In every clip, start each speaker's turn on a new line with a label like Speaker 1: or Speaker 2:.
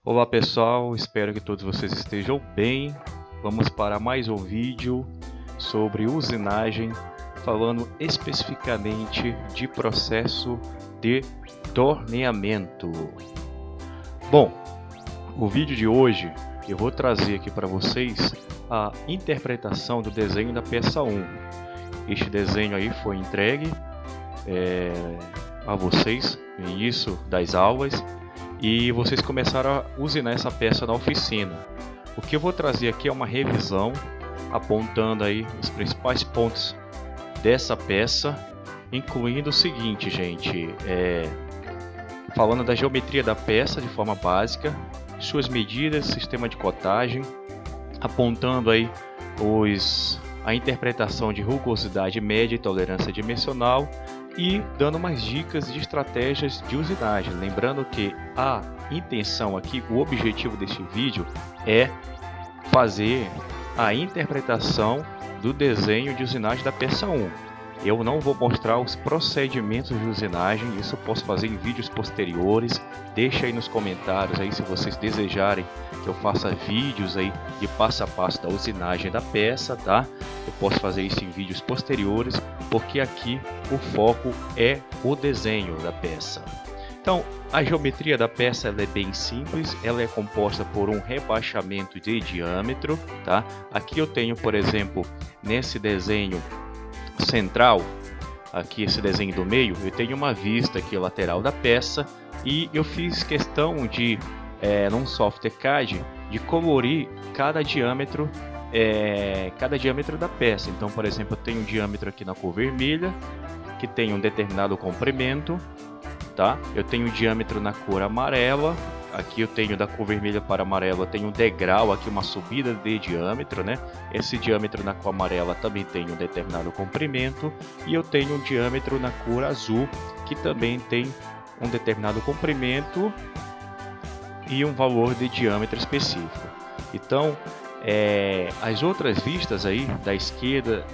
Speaker 1: Olá pessoal, espero que todos vocês estejam bem. Vamos para mais um vídeo sobre usinagem, falando especificamente de processo de torneamento. Bom, o vídeo de hoje eu vou trazer aqui para vocês a interpretação do desenho da peça 1. Este desenho aí foi entregue a vocês no início das aulas e vocês começaram a usinar essa peça na oficina. O que eu vou trazer aqui é uma revisão apontando aí os principais pontos dessa peça, incluindo o seguinte, gente, falando da geometria da peça de forma básica, suas medidas, sistema de cotagem, apontando aí a interpretação de rugosidade média e tolerância dimensional e dando umas dicas de estratégias de usinagem. Lembrando que a intenção aqui, o objetivo deste vídeo é fazer a interpretação do desenho de usinagem da peça 1. Eu não vou mostrar os procedimentos de usinagem, isso eu posso fazer em vídeos posteriores. Deixa aí nos comentários aí se vocês desejarem que eu faça vídeos aí de passo a passo da usinagem da peça, tá? Eu posso fazer isso em vídeos posteriores, porque aqui o foco é o desenho da peça. Então, a geometria da peça ela é bem simples, ela é composta por um rebaixamento de diâmetro, tá? Aqui eu tenho, por exemplo, nesse desenho central, aqui esse desenho do meio, eu tenho uma vista aqui lateral da peça e eu fiz questão de, num software CAD, de colorir cada diâmetro da peça. Então, por exemplo, eu tenho um diâmetro aqui na cor vermelha, que tem um determinado comprimento, tá? Eu tenho um diâmetro na cor amarela, aqui eu tenho da cor vermelha para amarela, eu tenho um degrau aqui, uma subida de diâmetro, né? Esse diâmetro na cor amarela também tem um determinado comprimento, e eu tenho um diâmetro na cor azul, que também tem um determinado comprimento e um valor de diâmetro específico. Então, as outras vistas aí da esquerda,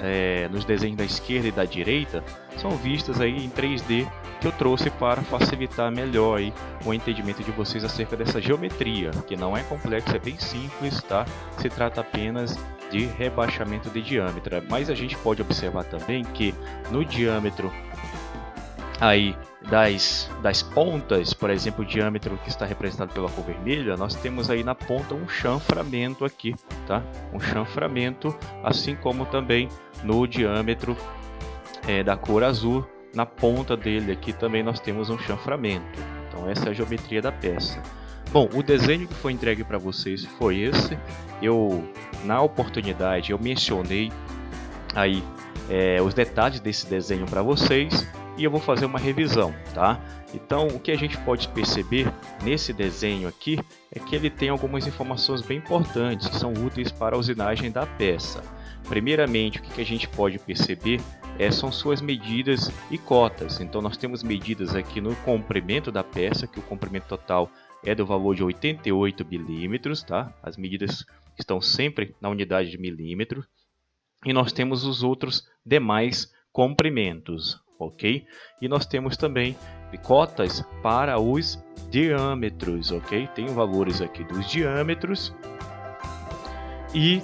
Speaker 1: nos desenhos da esquerda e da direita, são vistas aí em 3D que eu trouxe para facilitar melhor aí o entendimento de vocês acerca dessa geometria, que não é complexa, é bem simples, tá? Se trata apenas de rebaixamento de diâmetro, mas a gente pode observar também que no diâmetro aí das pontas, por exemplo, o diâmetro que está representado pela cor vermelha, nós temos aí na ponta um chanframento aqui, tá? Um chanframento, assim como também no diâmetro da cor azul, na ponta dele aqui também nós temos um chanframento. Então essa é a geometria da peça. Bom, o desenho que foi entregue para vocês foi esse. Na oportunidade, eu mencionei aí os detalhes desse desenho para vocês e eu vou fazer uma revisão, tá? Então, o que a gente pode perceber nesse desenho aqui é que ele tem algumas informações bem importantes que são úteis para a usinagem da peça. Primeiramente, o que a gente pode perceber são suas medidas e cotas. Então, nós temos medidas aqui no comprimento da peça, que o comprimento total é do valor de 88 milímetros, tá? As medidas estão sempre na unidade de milímetro. E nós temos os outros demais comprimentos, ok? E nós temos também cotas para os diâmetros, ok? Tem valores aqui dos diâmetros. E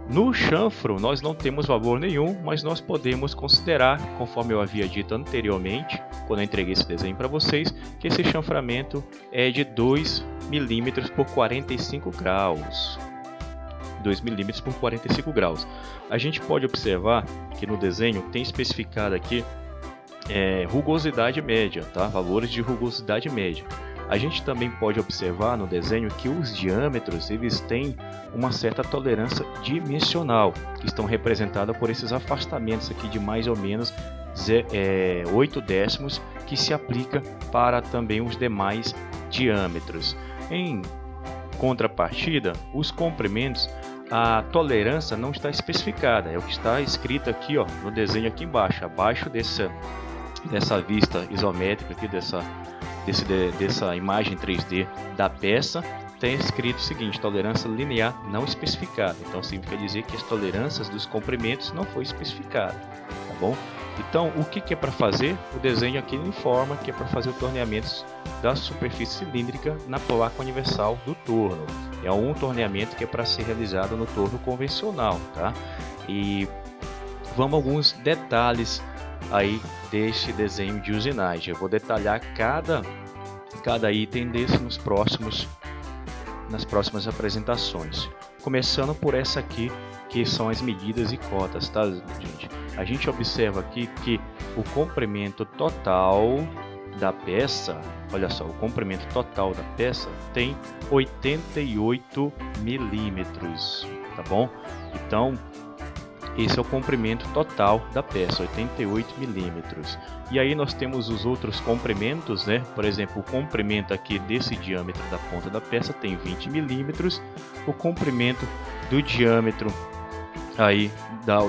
Speaker 1: no chanfro nós não temos valor nenhum, mas nós podemos considerar, conforme eu havia dito anteriormente, quando eu entreguei esse desenho para vocês, que esse chanframento é de 2 milímetros por 45 graus. 2 milímetros por 45 graus. A gente pode observar que no desenho tem especificado aqui rugosidade média, tá? Valores de rugosidade média. A gente também pode observar no desenho que os diâmetros eles têm uma certa tolerância dimensional, que estão representadas por esses afastamentos aqui de mais ou menos 8 décimos, que se aplica para também os demais diâmetros. Em contrapartida, os comprimentos, a tolerância não está especificada, é o que está escrito aqui, ó, no desenho aqui embaixo, abaixo dessa vista isométrica aqui, dessa imagem 3D da peça, tem escrito o seguinte: tolerância linear não especificada. Então significa dizer que as tolerâncias dos comprimentos não foi especificada, tá bom? Então, o que é para fazer? O desenho aqui informa que é para fazer o torneamento da superfície cilíndrica na placa universal do torno. É um torneamento que é para ser realizado no torno convencional, tá? E vamos a alguns detalhes aí deste desenho de usinagem. Eu vou detalhar cada item desse nas próximas apresentações. Começando por essa aqui, que são as medidas e cotas, tá, gente? A gente observa aqui que o comprimento total da peça, olha só, o comprimento total da peça tem 88 milímetros, tá bom? Então, esse é o comprimento total da peça, 88 milímetros. E aí nós temos os outros comprimentos, né? Por exemplo, o comprimento aqui desse diâmetro da ponta da peça tem 20 milímetros. O comprimento do diâmetro aí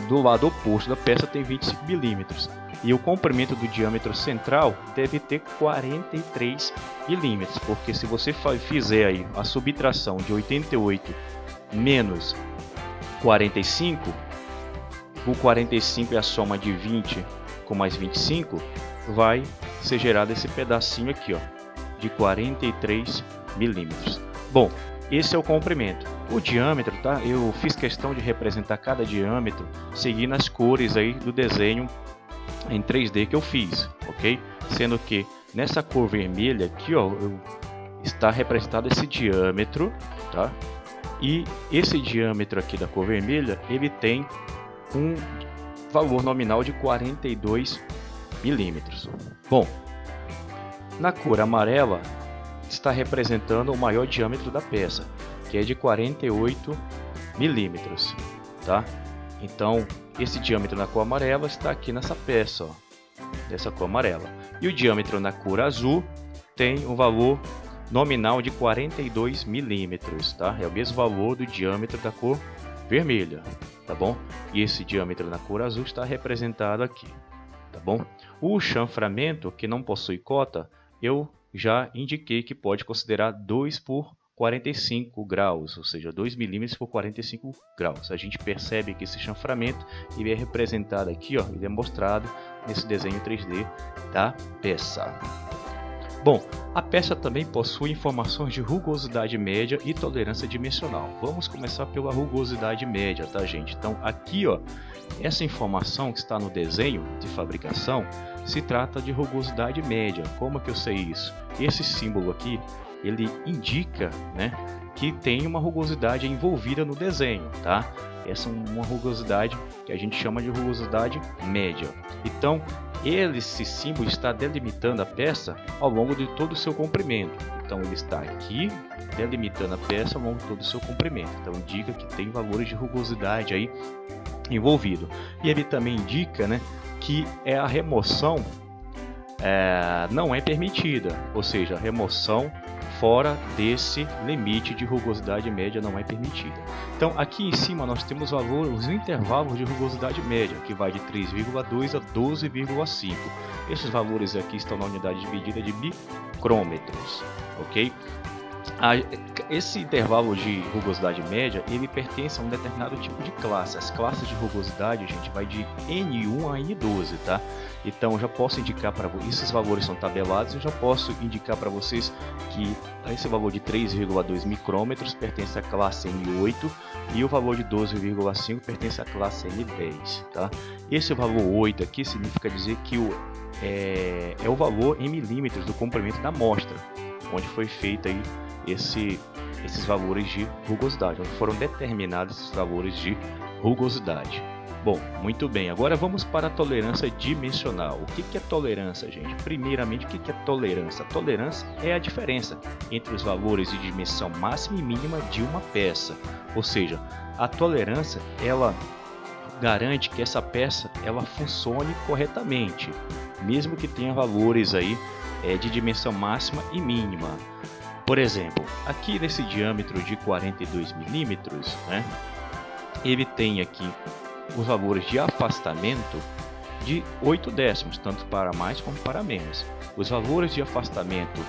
Speaker 1: do lado oposto da peça tem 25 milímetros. E o comprimento do diâmetro central deve ter 43 milímetros, porque se você fizer aí a subtração de 88 menos 45, o 45 é a soma de 20 com mais 25, vai ser gerado esse pedacinho aqui, ó, de 43 milímetros. Bom, esse é o comprimento. O diâmetro, tá? Eu fiz questão de representar cada diâmetro seguindo as cores aí do desenho em 3D que eu fiz, ok? Sendo que nessa cor vermelha aqui, ó, está representado esse diâmetro, tá? E esse diâmetro aqui da cor vermelha, ele tem um valor nominal de 42 milímetros. Bom, na cor amarela está representando o maior diâmetro da peça, que é de 48 milímetros, tá? Então, esse diâmetro na cor amarela está aqui nessa peça, ó, dessa cor amarela. E o diâmetro na cor azul tem um valor nominal de 42 milímetros, tá? É o mesmo valor do diâmetro da cor vermelha, tá bom? E esse diâmetro na cor azul está representado aqui, tá bom? O chanframento, que não possui cota, eu já indiquei que pode considerar 2 por 45 graus, ou seja, 2 milímetros por 45 graus. A gente percebe que esse chanframento ele é representado aqui, ó, ele é mostrado nesse desenho 3D da peça. Bom, a peça também possui informações de rugosidade média e tolerância dimensional. Vamos começar pela rugosidade média, tá, gente? Então, aqui, ó, essa informação que está no desenho de fabricação se trata de rugosidade média. Como que eu sei isso? Esse símbolo aqui, ele indica, né, que tem uma rugosidade envolvida no desenho, tá? Essa é uma rugosidade que a gente chama de rugosidade média. Então, esse símbolo está delimitando a peça ao longo de todo o seu comprimento. Então, ele está aqui delimitando a peça ao longo de todo o seu comprimento. Então, indica que tem valores de rugosidade aí envolvido. E ele também indica, né, que a remoção não é permitida, ou seja, a remoção fora desse limite de rugosidade média não é permitida. Então, aqui em cima nós temos os intervalos de rugosidade média, que vai de 3,2 a 12,5. Esses valores aqui estão na unidade de medida de micrômetros, ok? Esse intervalo de rugosidade média, ele pertence a um determinado tipo de classe. As classes de rugosidade, gente, vai de N1 a N12, tá? Então, eu já posso indicar para vocês, esses valores são tabelados, eu já posso indicar para vocês que esse valor de 3,2 micrômetros pertence à classe N8 e o valor de 12,5 pertence à classe N10, tá? Esse valor 8 aqui significa dizer que é o valor em milímetros do comprimento da amostra, onde foi feito aí esses valores de rugosidade, onde foram determinados esses valores de rugosidade. Bom, muito bem, agora vamos para a tolerância dimensional. O que é tolerância, gente? Primeiramente, o que é tolerância? A tolerância é a diferença entre os valores de dimensão máxima e mínima de uma peça. Ou seja, a tolerância, ela garante que essa peça ela funcione corretamente, mesmo que tenha valores aí de dimensão máxima e mínima. Por exemplo, aqui nesse diâmetro de 42 milímetros, né, ele tem aqui os valores de afastamento de 8 décimos, tanto para mais como para menos. Os valores de afastamento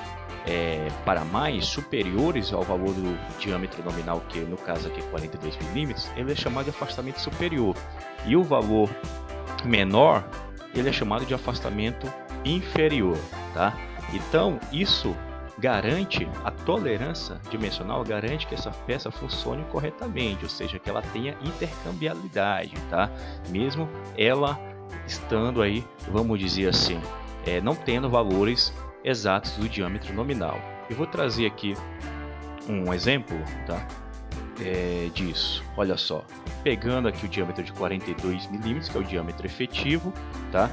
Speaker 1: para mais superiores ao valor do diâmetro nominal, que no caso aqui é 42 milímetros, ele é chamado de afastamento superior. E o valor menor ele é chamado de afastamento inferior, tá? Então, isso garante a tolerância dimensional, garante que essa peça funcione corretamente, ou seja, que ela tenha intercambiabilidade, tá? Mesmo ela estando aí, vamos dizer assim, não tendo valores exatos do diâmetro nominal. Eu vou trazer aqui um exemplo, tá? Disso. Olha só, pegando aqui o diâmetro de 42 milímetros, que é o diâmetro efetivo, tá?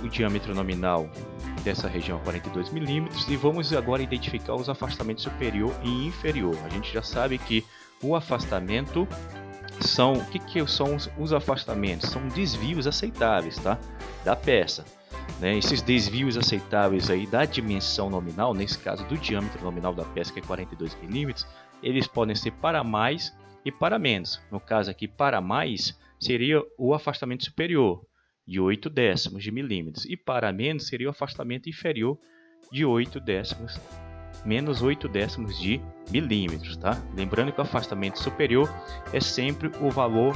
Speaker 1: O diâmetro nominal dessa região é 42 milímetros, e vamos agora identificar os afastamentos superior e inferior. A gente já sabe que o afastamento são, o que são os afastamentos? São desvios aceitáveis, tá? Da peça. Né? Esses desvios aceitáveis aí da dimensão nominal, nesse caso do diâmetro nominal da peça, que é 42 milímetros, eles podem ser para mais e para menos. No caso aqui, para mais seria o afastamento superior, de 8 décimos de milímetros, e para menos seria o afastamento inferior de 8 décimos, menos 8 décimos de milímetros, tá? Lembrando que o afastamento superior é sempre o valor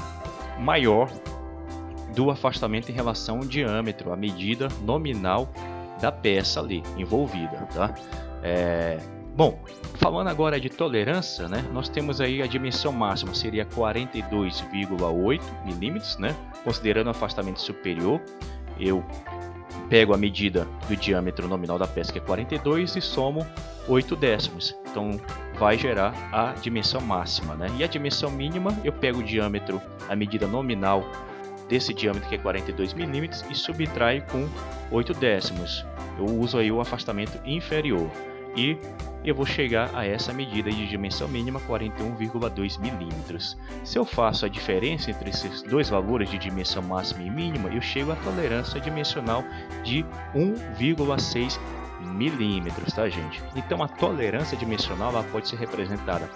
Speaker 1: maior do afastamento em relação ao diâmetro, a medida nominal da peça ali envolvida, tá? Bom, falando agora de tolerância, né? Nós temos aí a dimensão máxima, seria 42,8 milímetros, né? Considerando o afastamento superior, eu pego a medida do diâmetro nominal da peça, que é 42, e somo 8 décimos. Então, vai gerar a dimensão máxima, né? E a dimensão mínima, eu pego o diâmetro, a medida nominal desse diâmetro, que é 42 milímetros, e subtraio com 8 décimos. Eu uso aí o afastamento inferior. E eu vou chegar a essa medida de dimensão mínima, 41,2 milímetros. Se eu faço a diferença entre esses dois valores de dimensão máxima e mínima, eu chego à tolerância dimensional de 1,6 milímetros, tá, gente? Então a tolerância dimensional ela pode ser representada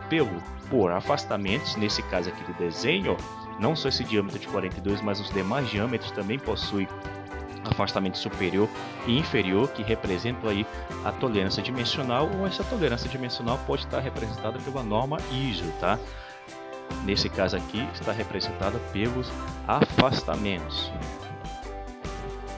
Speaker 1: por afastamentos, nesse caso aqui do desenho, não só esse diâmetro de 42, mas os demais diâmetros também possuem afastamento superior e inferior, que representam aí a tolerância dimensional, ou essa tolerância dimensional pode estar representada pela norma ISO, tá? Nesse caso aqui está representada pelos afastamentos.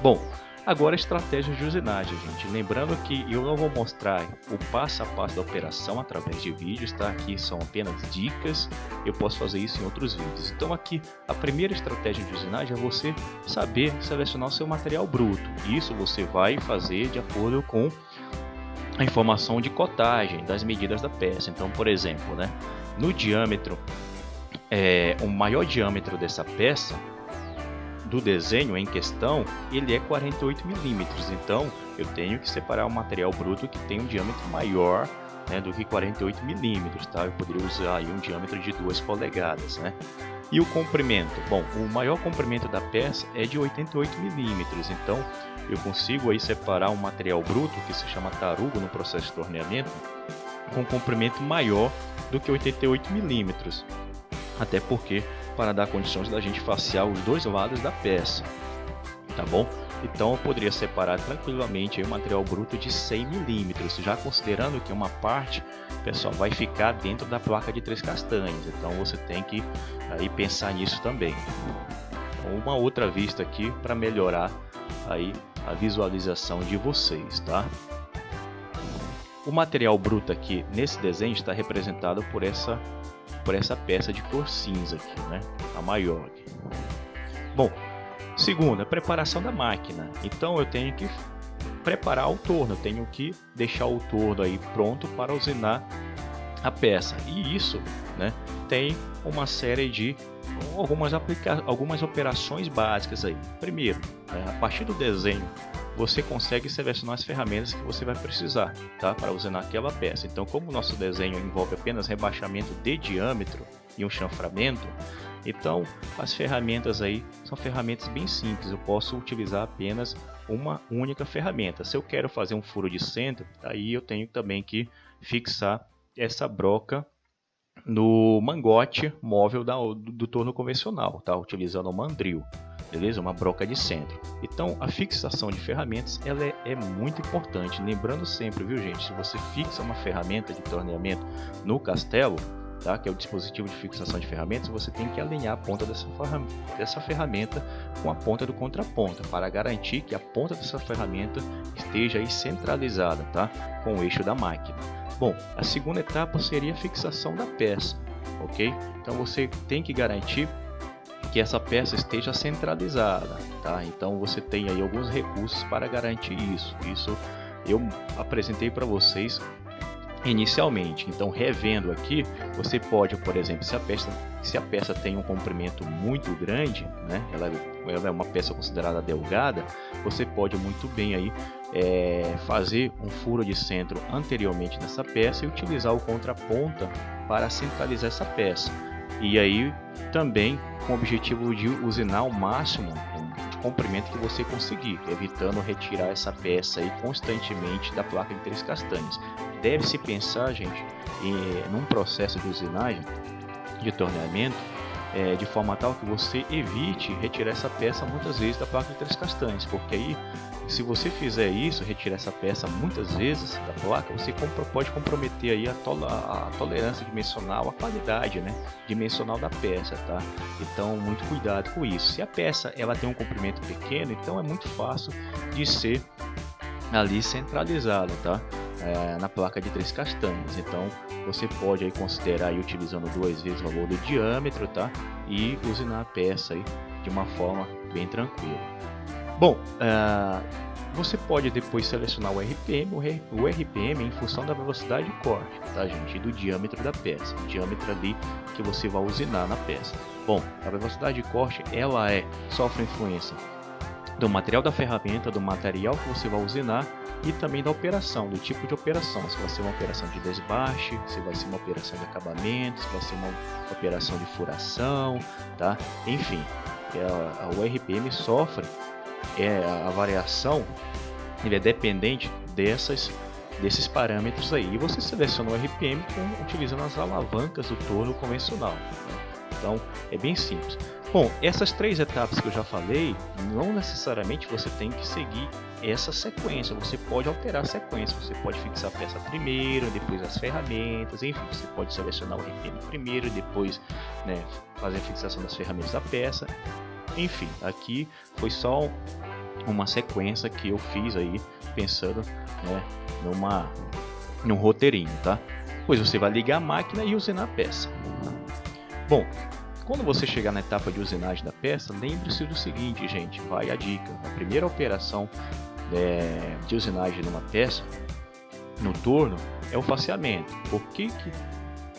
Speaker 1: Bom, agora estratégias de usinagem, gente. Lembrando que eu não vou mostrar o passo a passo da operação através de vídeos, tá? Aqui são apenas dicas, eu posso fazer isso em outros vídeos. Então aqui, a primeira estratégia de usinagem é você saber selecionar o seu material bruto. Isso você vai fazer de acordo com a informação de cotagem das medidas da peça. Então, por exemplo, né, no diâmetro, o maior diâmetro dessa peça, do desenho em questão, ele é 48 milímetros, então eu tenho que separar um material bruto que tem um diâmetro maior, né, do que 48 milímetros, tá? Eu poderia usar aí um diâmetro de 2 polegadas, né? E o comprimento? Bom, o maior comprimento da peça é de 88 milímetros, então eu consigo aí separar um material bruto, que se chama tarugo no processo de torneamento, com comprimento maior do que 88 milímetros, até porque para dar condições da gente facear os dois lados da peça, tá bom? Então eu poderia separar tranquilamente aí o material bruto de 100 milímetros, já considerando que uma parte, pessoal, vai ficar dentro da placa de 3 castanhas, então você tem que aí pensar nisso também. Então, uma outra vista aqui para melhorar aí a visualização de vocês, tá? O material bruto aqui nesse desenho está representado por essa peça de cor cinza aqui, né? A maior aqui. Bom, segunda, preparação da máquina. Então eu tenho que preparar o torno, eu tenho que deixar o torno aí pronto para usinar a peça. E isso, né, tem uma série de algumas operações básicas aí. Primeiro, a partir do desenho, você consegue selecionar as ferramentas que você vai precisar, tá, para usinar aquela peça. Então, como o nosso desenho envolve apenas rebaixamento de diâmetro e um chanframento, então as ferramentas aí são ferramentas bem simples. Eu posso utilizar apenas uma única ferramenta. Se eu quero fazer um furo de centro, aí eu tenho também que fixar essa broca no mangote móvel do torno convencional, tá? Utilizando o mandril, beleza? Uma broca de centro. Então a fixação de ferramentas ela é muito importante. Lembrando sempre, viu, gente? Se você fixa uma ferramenta de torneamento no castelo, tá? Que é o dispositivo de fixação de ferramentas, você tem que alinhar a ponta dessa ferramenta com a ponta do contraponto, para garantir que a ponta dessa ferramenta esteja aí centralizada, tá? Com o eixo da máquina. Bom, a segunda etapa seria a fixação da peça, ok? Então você tem que garantir que essa peça esteja centralizada, tá? Então você tem aí alguns recursos para garantir isso. Isso eu apresentei para vocês inicialmente. Então, revendo aqui, você pode, por exemplo, se a peça tem um comprimento muito grande, né? Ela é uma peça considerada delgada, você pode muito bem aí fazer um furo de centro anteriormente nessa peça e utilizar o contraponta para centralizar essa peça. E aí também com o objetivo de usinar ao máximo o comprimento que você conseguir, evitando retirar essa peça aí constantemente da placa de 3 castanhas. Deve-se pensar, gente, num processo de usinagem, de torneamento, de forma tal que você evite retirar essa peça muitas vezes da placa de 3 castanhas, porque aí, se você fizer isso, retirar essa peça muitas vezes da placa, você pode comprometer aí a tolerância dimensional, a qualidade, né, dimensional da peça, tá? Então, muito cuidado com isso. Se a peça ela tem um comprimento pequeno, então é muito fácil de ser ali centralizada, tá? Na placa de 3 castanhas. Então você pode aí considerar aí, utilizando 2 vezes o valor do diâmetro, tá? E usinar a peça aí de uma forma bem tranquila. Bom, você pode depois selecionar o RPM em função da velocidade de corte, tá, gente? E do diâmetro da peça, o diâmetro ali que você vai usinar na peça. Bom, a velocidade de corte ela sofre influência do material da ferramenta, do material que você vai usinar e também da operação, do tipo de operação. Se vai ser uma operação de desbaste, se vai ser uma operação de acabamento, se vai ser uma operação de furação, tá? Enfim, o RPM sofre a variação, ele é dependente desses parâmetros aí. E você seleciona o RPM utilizando as alavancas do torno convencional, né? Então é bem simples. Bom, essas 3 etapas que eu já falei, não necessariamente você tem que seguir essa sequência. Você pode alterar a sequência, você pode fixar a peça primeiro, depois as ferramentas, enfim, você pode selecionar o RPM primeiro, depois, né, fazer a fixação das ferramentas da peça. Enfim, aqui foi só uma sequência que eu fiz aí pensando, né, num roteirinho, tá? Depois você vai ligar a máquina e usinar a peça. Bom, quando você chegar na etapa de usinagem da peça, lembre-se do seguinte, gente, vai a dica. A primeira operação de usinagem de uma peça no torno é o faceamento. Por que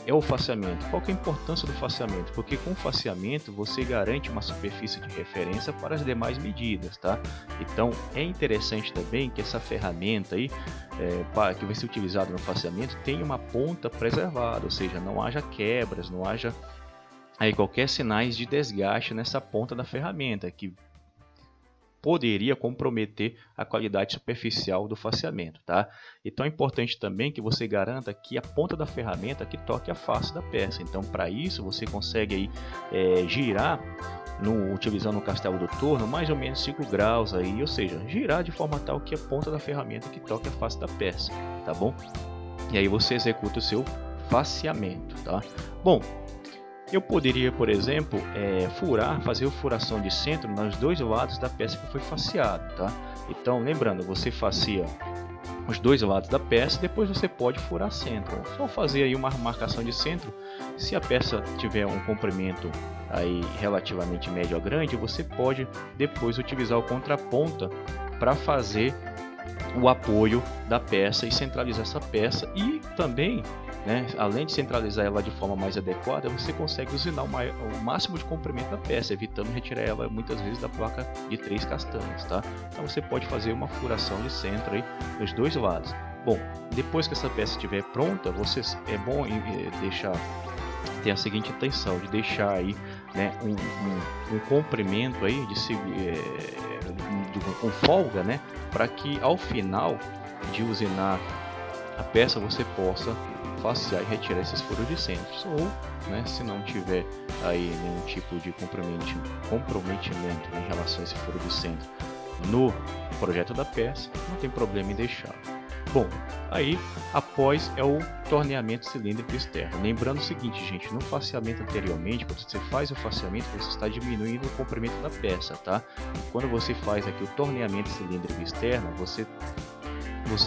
Speaker 1: é o faceamento? Qual que é a importância do faceamento? Porque com o faceamento você garante uma superfície de referência para as demais medidas, tá? Então é interessante também que essa ferramenta aí, que vai ser utilizada no faceamento, tenha uma ponta preservada, ou seja, não haja quebras, não haja aí qualquer sinais de desgaste nessa ponta da ferramenta que poderia comprometer a qualidade superficial do faceamento, tá? Então é importante também que você garanta que a ponta da ferramenta que toque a face da peça. Então, para isso você consegue aí girar utilizando o castelo do torno mais ou menos 5 graus aí, ou seja, girar de forma tal que a ponta da ferramenta que toque a face da peça, tá bom? E aí você executa o seu faceamento, tá? Bom, eu poderia, por exemplo, fazer a furação de centro nos 2 lados da peça que foi faceada, tá? Então, lembrando, você facia os 2 lados da peça, depois você pode furar centro. Só fazer aí uma marcação de centro. Se a peça tiver um comprimento aí relativamente médio a grande, você pode depois utilizar o contraponta para fazer o apoio da peça e centralizar essa peça. E também, né, além de centralizar ela de forma mais adequada, você consegue usinar o máximo de comprimento da peça, evitando retirar ela muitas vezes da placa de 3 castanhas, tá? Então você pode fazer uma furação de centro aí nos 2 lados. Bom, depois que essa peça estiver pronta, é bom ter a seguinte intenção de deixar aí, né, um comprimento aí com folga, né, para que ao final de usinar a peça você possa facear e retirar esses furos de centro. Ou, né, se não tiver aí nenhum tipo de comprometimento em relação a esse furo de centro no projeto da peça, não tem problema em deixar. Bom, aí após é o torneamento cilíndrico externo. Lembrando o seguinte, gente, no faceamento anteriormente, quando você faz o faceamento, você está diminuindo o comprimento da peça, tá? E quando você faz aqui o torneamento cilíndrico externo, você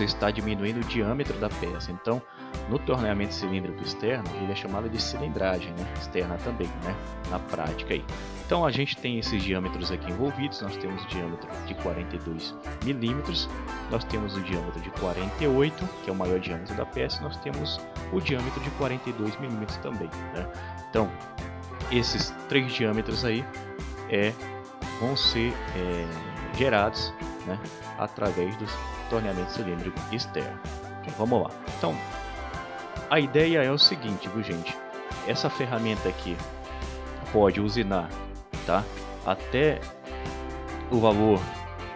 Speaker 1: está diminuindo o diâmetro da peça. Então, no torneamento cilíndrico externo, ele é chamado de cilindragem, né? Externa também, né? Na prática aí. Então, a gente tem esses diâmetros aqui envolvidos. Nós temos o diâmetro de 42 milímetros, nós temos o diâmetro de 48, que é o maior diâmetro da peça, e nós temos o diâmetro de 42 milímetros também, né? Então, esses três diâmetros aí vão ser gerados, né, através do torneamento cilíndrico externo. Então, vamos lá. Então, a ideia é o seguinte, viu, gente? Essa ferramenta aqui pode usinar, tá, até o valor,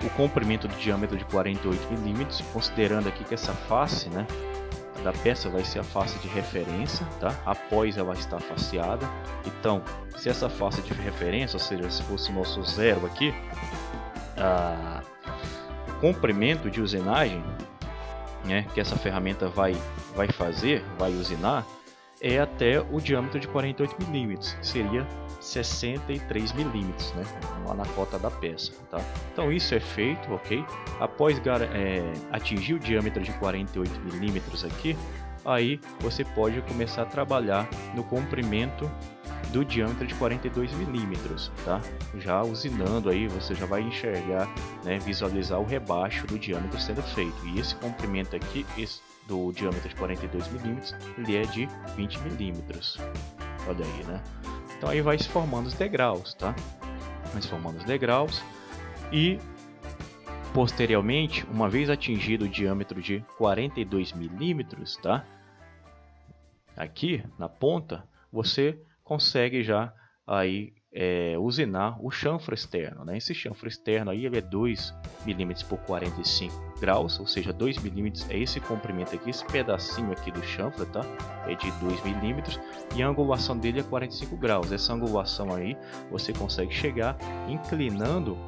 Speaker 1: o comprimento do diâmetro de 48 milímetros, considerando aqui que essa face, né, da peça vai ser a face de referência, tá? Após ela estar faceada. Então, se essa face de referência, ou seja, se fosse o nosso zero aqui, o comprimento de usinagem, né, que essa ferramenta vai usinar, é até o diâmetro de 48 milímetros, que seria 63 milímetros, né, lá na cota da peça, tá? Então isso é feito, ok? Após atingir o diâmetro de 48 milímetros aqui, aí você pode começar a trabalhar no comprimento do diâmetro de 42 milímetros, tá? Já usinando aí, você já vai enxergar, né, visualizar o rebaixo do diâmetro sendo feito. E esse comprimento aqui, do diâmetro de 42 milímetros, ele é de 20 milímetros. Olha aí, né? Então aí vai se formando os degraus, tá? Vai se formando os degraus e posteriormente, uma vez atingido o diâmetro de 42 milímetros, tá? Aqui na ponta, você consegue já aí usinar o chanfro externo, né? Esse chanfro externo aí ele é 2 milímetros por 45 graus, ou seja, 2 milímetros é esse comprimento aqui, esse pedacinho aqui do chanfro, tá? É de 2 milímetros e a angulação dele é 45 graus. Essa angulação aí você consegue chegar inclinando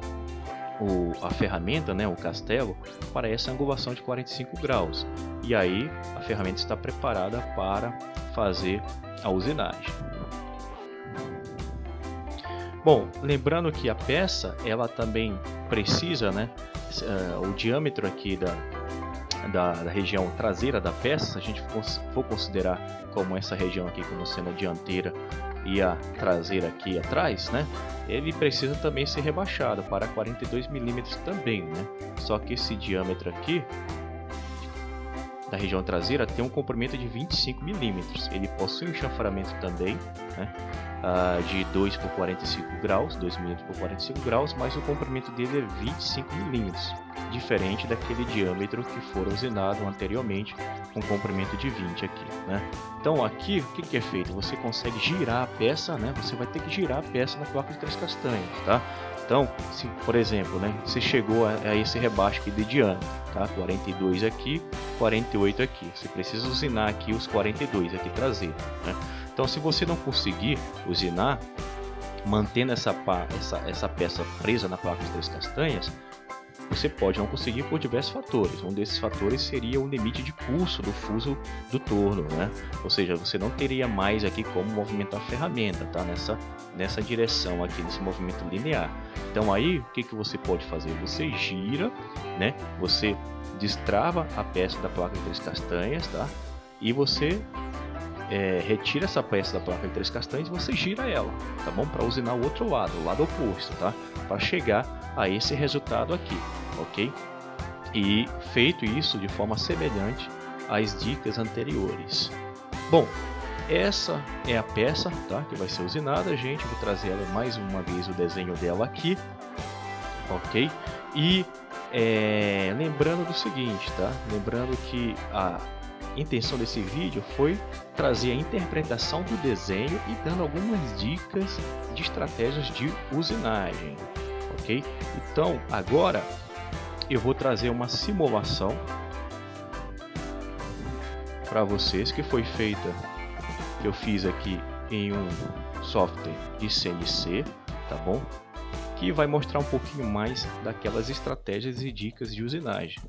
Speaker 1: a ferramenta, né, o castelo, para essa angulação de 45 graus. E aí a ferramenta está preparada para fazer a usinagem. Bom, lembrando que a peça ela também precisa, né, o diâmetro aqui da região traseira da peça, se a gente for considerar como essa região aqui como sendo a dianteira e a traseira aqui atrás, né, ele precisa também ser rebaixado para 42 milímetros também, né? Só que esse diâmetro aqui da região traseira tem um comprimento de 25 milímetros. Ele possui um chanframento também, né, de 2 por 45 graus, 2 milímetros por 45 graus, mas o comprimento dele é 25 milímetros, diferente daquele diâmetro que for usinado anteriormente, com comprimento de 20 aqui, né? Então aqui, o que é feito? Você consegue girar a peça, né? Você vai ter que girar a peça na placa de 3 castanhas, tá? Então, se, por exemplo, né, você chegou a esse rebaixo aqui de diâmetro, tá? 42 aqui, 48 aqui. Você precisa usinar aqui os 42 aqui traseiro, né? Então, se você não conseguir usinar, mantendo essa peça presa na placa de 3 castanhas, você pode não conseguir por diversos fatores. Um desses fatores seria o limite de curso do fuso do torno, né? Ou seja, você não teria mais aqui como movimentar a ferramenta, tá? Nessa direção aqui, nesse movimento linear. Então aí, o que você pode fazer? Você gira, né? Você destrava a peça da placa de 3 castanhas, tá? E você retira essa peça da placa de 3 castanhas e você gira ela, tá bom? Para usinar o outro lado, o lado oposto, tá? Para chegar a esse resultado aqui, ok? E feito isso de forma semelhante às dicas anteriores. Bom, essa é a peça, tá? Que vai ser usinada, gente. Vou trazer ela mais uma vez, o desenho dela aqui, ok? E lembrando do seguinte, tá? Lembrando que a intenção desse vídeo foi trazer a interpretação do desenho e dando algumas dicas de estratégias de usinagem, ok? Então agora eu vou trazer uma simulação para vocês que foi feita, que eu fiz aqui em um software de CNC, tá bom? Que vai mostrar um pouquinho mais daquelas estratégias e dicas de usinagem.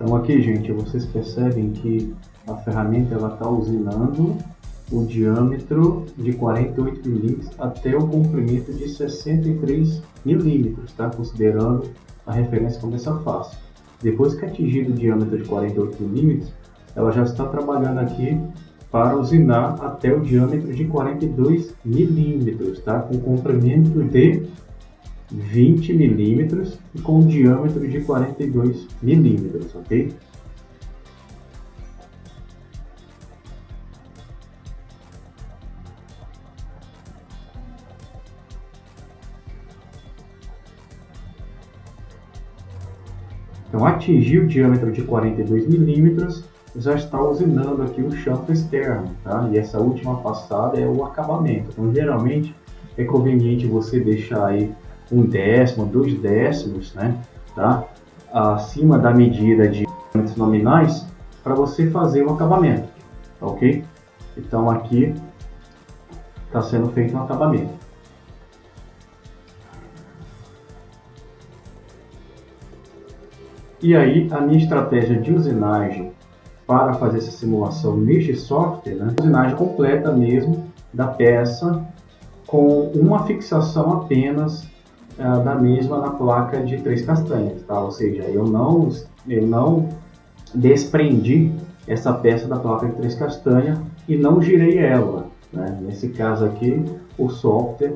Speaker 2: Então aqui, gente, vocês percebem que a ferramenta está usinando o diâmetro de 48 milímetros até o comprimento de 63 milímetros, tá? Considerando a referência como essa face. Depois que atingir o diâmetro de 48 milímetros, ela já está trabalhando aqui para usinar até o diâmetro de 42 milímetros, tá? Com comprimento de 20 milímetros e com diâmetro de 42 milímetros, ok? Então, atingir o diâmetro de 42 milímetros, já está usinando aqui o chanfre externo, tá? E essa última passada é o acabamento. Então, geralmente, é conveniente você deixar aí 1/10, 2/10, né? Tá? Acima da medida de diâmetros nominais, para você fazer o acabamento, ok? Então, aqui está sendo feito um acabamento. E aí, a minha estratégia de usinagem para fazer essa simulação neste software, né? Usinagem completa mesmo da peça com uma fixação apenas da mesma na placa de 3 castanhas, tá? Ou seja, eu não desprendi essa peça da placa de 3 castanhas e não girei ela, né? Nesse caso aqui, o software,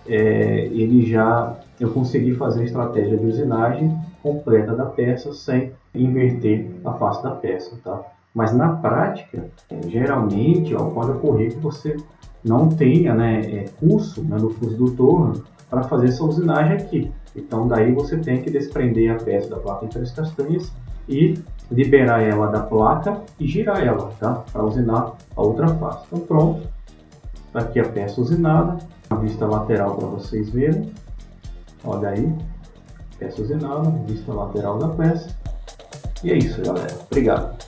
Speaker 2: eu consegui fazer a estratégia de usinagem completa da peça sem inverter a face da peça, tá? Mas na prática, geralmente, pode ocorrer que você não tenha, né, pulso, né, no pulso do torno para fazer essa usinagem aqui. Então daí você tem que desprender a peça da placa em 3 castanhas e liberar ela da placa e girar ela, tá? Para usinar a outra face. Então pronto, tá aqui a peça usinada, a vista lateral para vocês verem. Olha aí, peça usinada, vista lateral da peça. E é isso, galera. Obrigado.